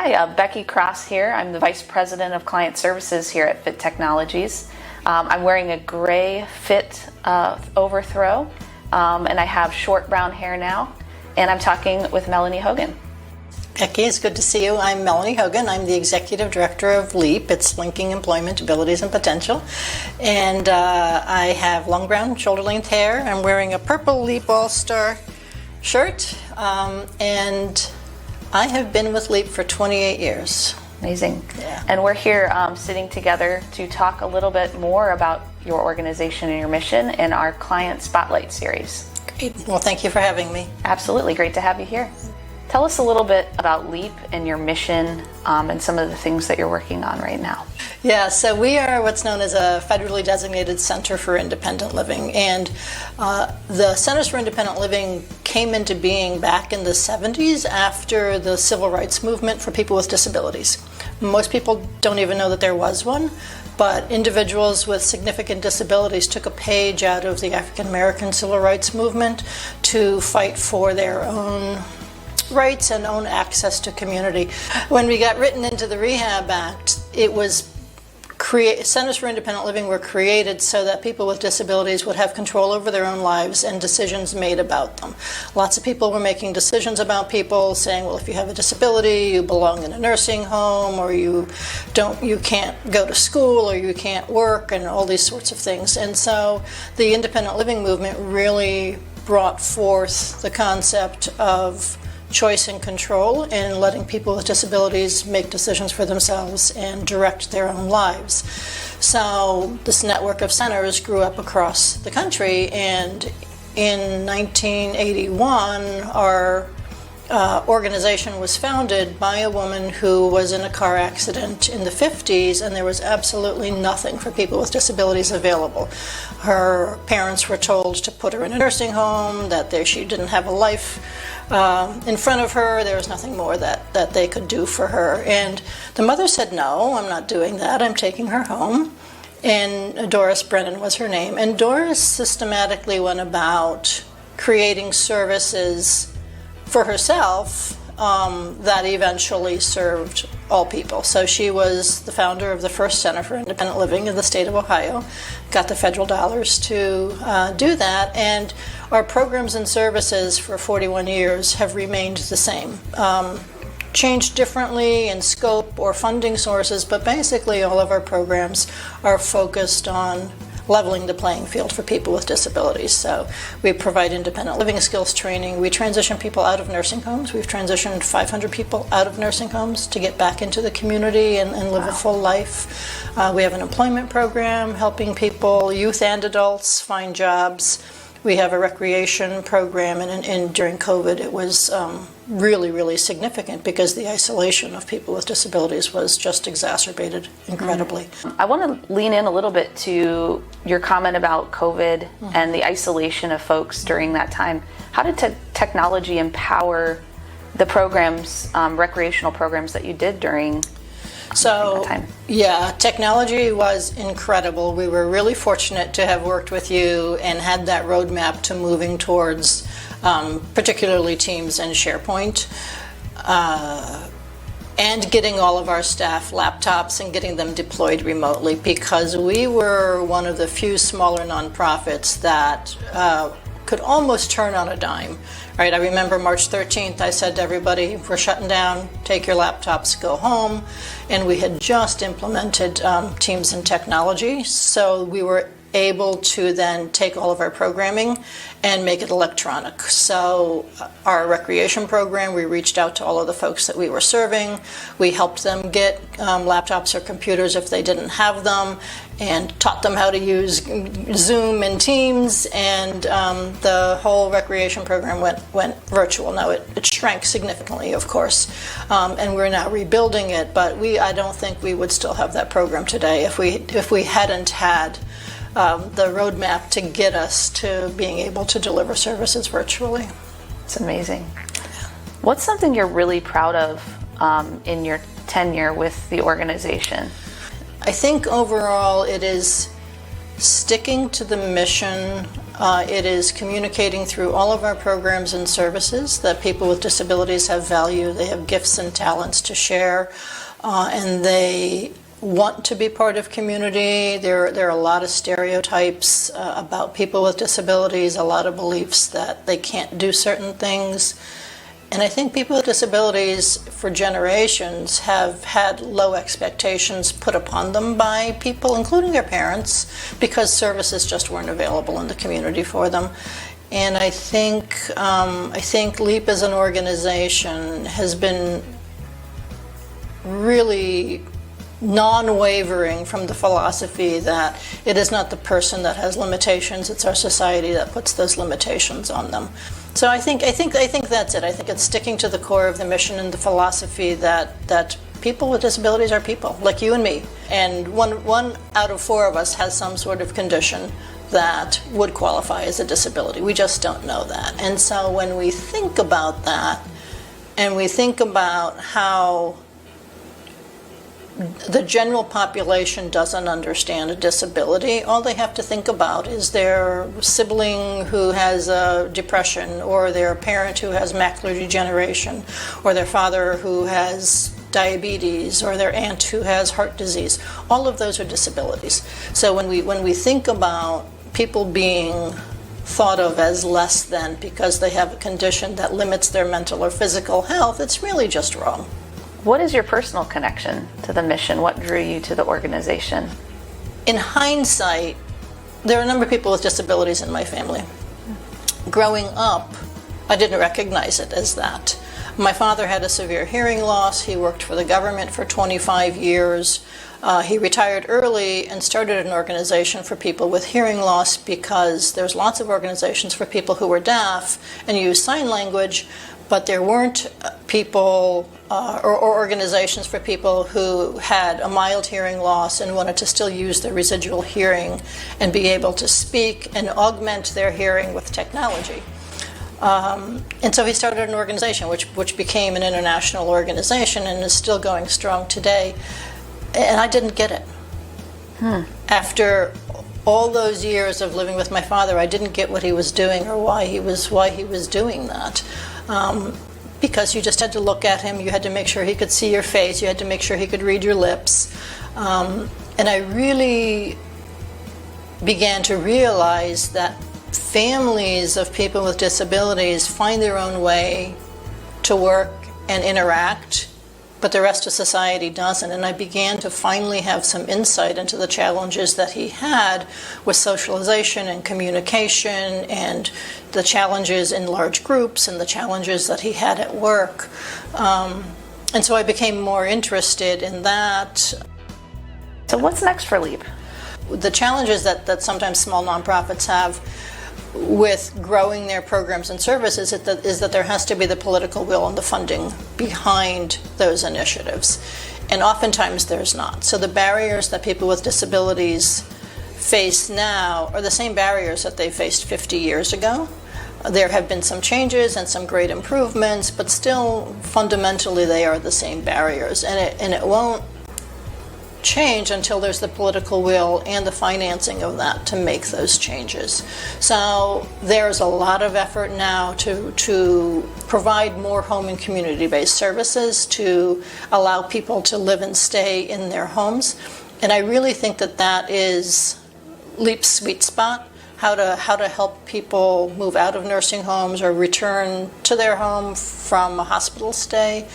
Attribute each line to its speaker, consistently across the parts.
Speaker 1: Hi, Becky Cross here. I'm the Vice President of Client Services here at Fit Technologies. I'm wearing a gray Fit overthrow, and I have short brown hair now, and I'm talking with Melanie Hogan.
Speaker 2: Becky, it's good to see you. I'm Melanie Hogan. I'm the Executive Director of LEAP. It's Linking Employment, Abilities, and Potential. And I have long brown shoulder-length hair. I'm wearing a purple LEAP All-Star shirt, and I have been with LEAP for 28 years.
Speaker 1: Amazing.
Speaker 2: Yeah.
Speaker 1: And we're here sitting together to talk a little bit more about your organization and your mission in our Client Spotlight series.
Speaker 2: Great. Well, thank you for having me.
Speaker 1: Absolutely. Great to have you here. Tell us a little bit about LEAP and your mission and some of the things that you're working on right now.
Speaker 2: Yeah, so we are what's known as a federally designated Center for Independent Living. And the Centers for Independent Living came into being back in the 70s after the civil rights movement for people with disabilities. Most people don't even know that there was one, but individuals with significant disabilities took a page out of the African American civil rights movement to fight for their own rights and own access to community. When we got written into the Rehab Act, it was Centers for Independent Living were created so that people with disabilities would have control over their own lives and decisions made about them. Lots of people were making decisions about people, saying, well, if you have a disability, you belong in a nursing home, or you can't go to school, or you can't work, and all these sorts of things. And so the independent living movement really brought forth the concept of choice and control and letting people with disabilities make decisions for themselves and direct their own lives. So this network of centers grew up across the country, and in 1981 our organization was founded by a woman who was in a car accident in the 50s, and there was absolutely nothing for people with disabilities available. Her parents were told to put her in a nursing home, that she didn't have a life in front of her. There was nothing more that they could do for her. And the mother said, no, I'm not doing that. I'm taking her home. And Doris Brennan was her name. And Doris systematically went about creating services for herself that eventually served all people. So she was the founder of the first Center for Independent Living in the state of Ohio, got the federal dollars to do that, and our programs and services for 41 years have remained the same. Changed differently in scope or funding sources, but basically all of our programs are focused on leveling the playing field for people with disabilities. So we provide independent living skills training. We transition people out of nursing homes. We've transitioned 500 people out of nursing homes to get back into the community and live a full life. We have an employment program helping people, youth and adults, find jobs. We have a recreation program, and during COVID it was really, really significant because the isolation of people with disabilities was just exacerbated incredibly.
Speaker 1: I want to lean in a little bit to your comment about COVID and the isolation of folks during that time. How did technology empower the programs, recreational programs that you did during that time?
Speaker 2: Yeah, technology was incredible. We were really fortunate to have worked with you and had that roadmap to moving towards particularly Teams and SharePoint, and getting all of our staff laptops and getting them deployed remotely, because we were one of the few smaller nonprofits that could almost turn on a dime. Right, I remember March 13th, I said to everybody, we're shutting down, take your laptops, go home. And we had just implemented Teams and technology, so we were able to then take all of our programming and make it electronic. So our recreation program, we reached out to all of the folks that we were serving. We helped them get laptops or computers if they didn't have them, and taught them how to use Zoom and Teams, and the whole recreation program went virtual. Now it shrank significantly, of course, and we're now rebuilding it, but I don't think we would still have that program today if we hadn't had the roadmap to get us to being able to deliver services virtually.
Speaker 1: It's amazing. What's something you're really proud of in your tenure with the organization?
Speaker 2: I think overall it is sticking to the mission It is communicating through all of our programs and services that people with disabilities have value, they have gifts and talents to share, and they want to be part of community. There are a lot of stereotypes about people with disabilities, a lot of beliefs that they can't do certain things. And I think people with disabilities for generations have had low expectations put upon them by people, including their parents, because services just weren't available in the community for them. And I think LEAP as an organization has been really non-wavering from the philosophy that it is not the person that has limitations, it's our society that puts those limitations on them. So I think that's it. I think it's sticking to the core of the mission and the philosophy that people with disabilities are people, like you and me. And one out of four of us has some sort of condition that would qualify as a disability. We just don't know that. And so when we think about that, and we think about how the general population doesn't understand a disability, all they have to think about is their sibling who has depression, or their parent who has macular degeneration, or their father who has diabetes, or their aunt who has heart disease. All of those are disabilities. So when we think about people being thought of as less than because they have a condition that limits their mental or physical health, it's really just wrong.
Speaker 1: What is your personal connection to the mission? What drew you to the organization?
Speaker 2: In hindsight, there are a number of people with disabilities in my family. Growing up, I didn't recognize it as that. My father had a severe hearing loss. He worked for the government for 25 years. He retired early and started an organization for people with hearing loss, because there's lots of organizations for people who were deaf and use sign language, but there weren't people or organizations for people who had a mild hearing loss and wanted to still use their residual hearing and be able to speak and augment their hearing with technology. And so he started an organization which became an international organization and is still going strong today. And I didn't get it. After all those years of living with my father, I didn't get what he was doing or why he was doing that. Because you just had to look at him, you had to make sure he could see your face, you had to make sure he could read your lips. And I really began to realize that families of people with disabilities find their own way to work and interact, but the rest of society doesn't. And I began to finally have some insight into the challenges that he had with socialization and communication, and the challenges in large groups, and the challenges that he had at work. And so I became more interested in that.
Speaker 1: So what's next for LEAP?
Speaker 2: The challenges that sometimes small nonprofits have with growing their programs and services is that there has to be the political will and the funding behind those initiatives. And oftentimes there's not. So the barriers that people with disabilities face now are the same barriers that they faced 50 years ago. There have been some changes and some great improvements, but still fundamentally they are the same barriers. And it won't change until there's the political will and the financing of that to make those changes. So there's a lot of effort now to provide more home and community-based services, to allow people to live and stay in their homes. And I really think that is LEAP's sweet spot, how to help people move out of nursing homes or return to their home from a hospital stay,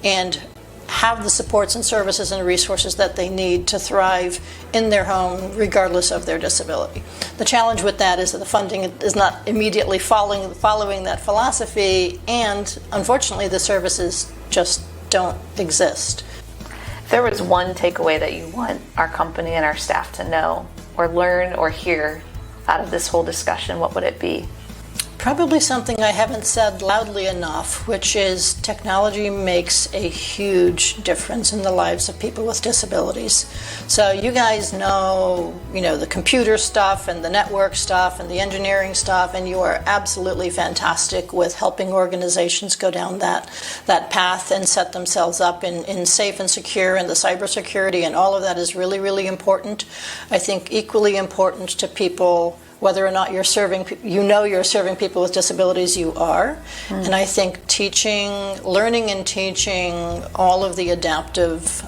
Speaker 2: and have the supports and services and resources that they need to thrive in their home regardless of their disability. The challenge with that is that the funding is not immediately following that philosophy, and unfortunately the services just don't exist.
Speaker 1: If there was one takeaway that you want our company and our staff to know or learn or hear out of this whole discussion, what would it be?
Speaker 2: Probably something I haven't said loudly enough, which is technology makes a huge difference in the lives of people with disabilities. So you guys know, the computer stuff and the network stuff and the engineering stuff, and you are absolutely fantastic with helping organizations go down that path and set themselves up in safe and secure, and the cybersecurity and all of that is really, really important. I think equally important to people whether or not you're serving, you're serving people with disabilities, you are. And I think learning and teaching all of the adaptive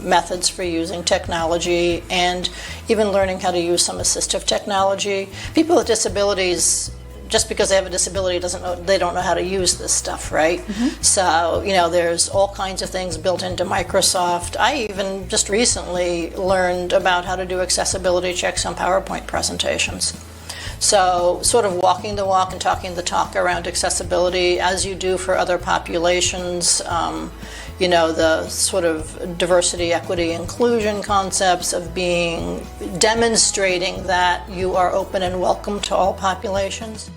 Speaker 2: methods for using technology, and even learning how to use some assistive technology. People with disabilities, just because they have a disability they don't know how to use this stuff, right? So, there's all kinds of things built into Microsoft. I even just recently learned about how to do accessibility checks on PowerPoint presentations. So sort of walking the walk and talking the talk around accessibility, as you do for other populations, the sort of diversity, equity, inclusion concepts of demonstrating that you are open and welcome to all populations.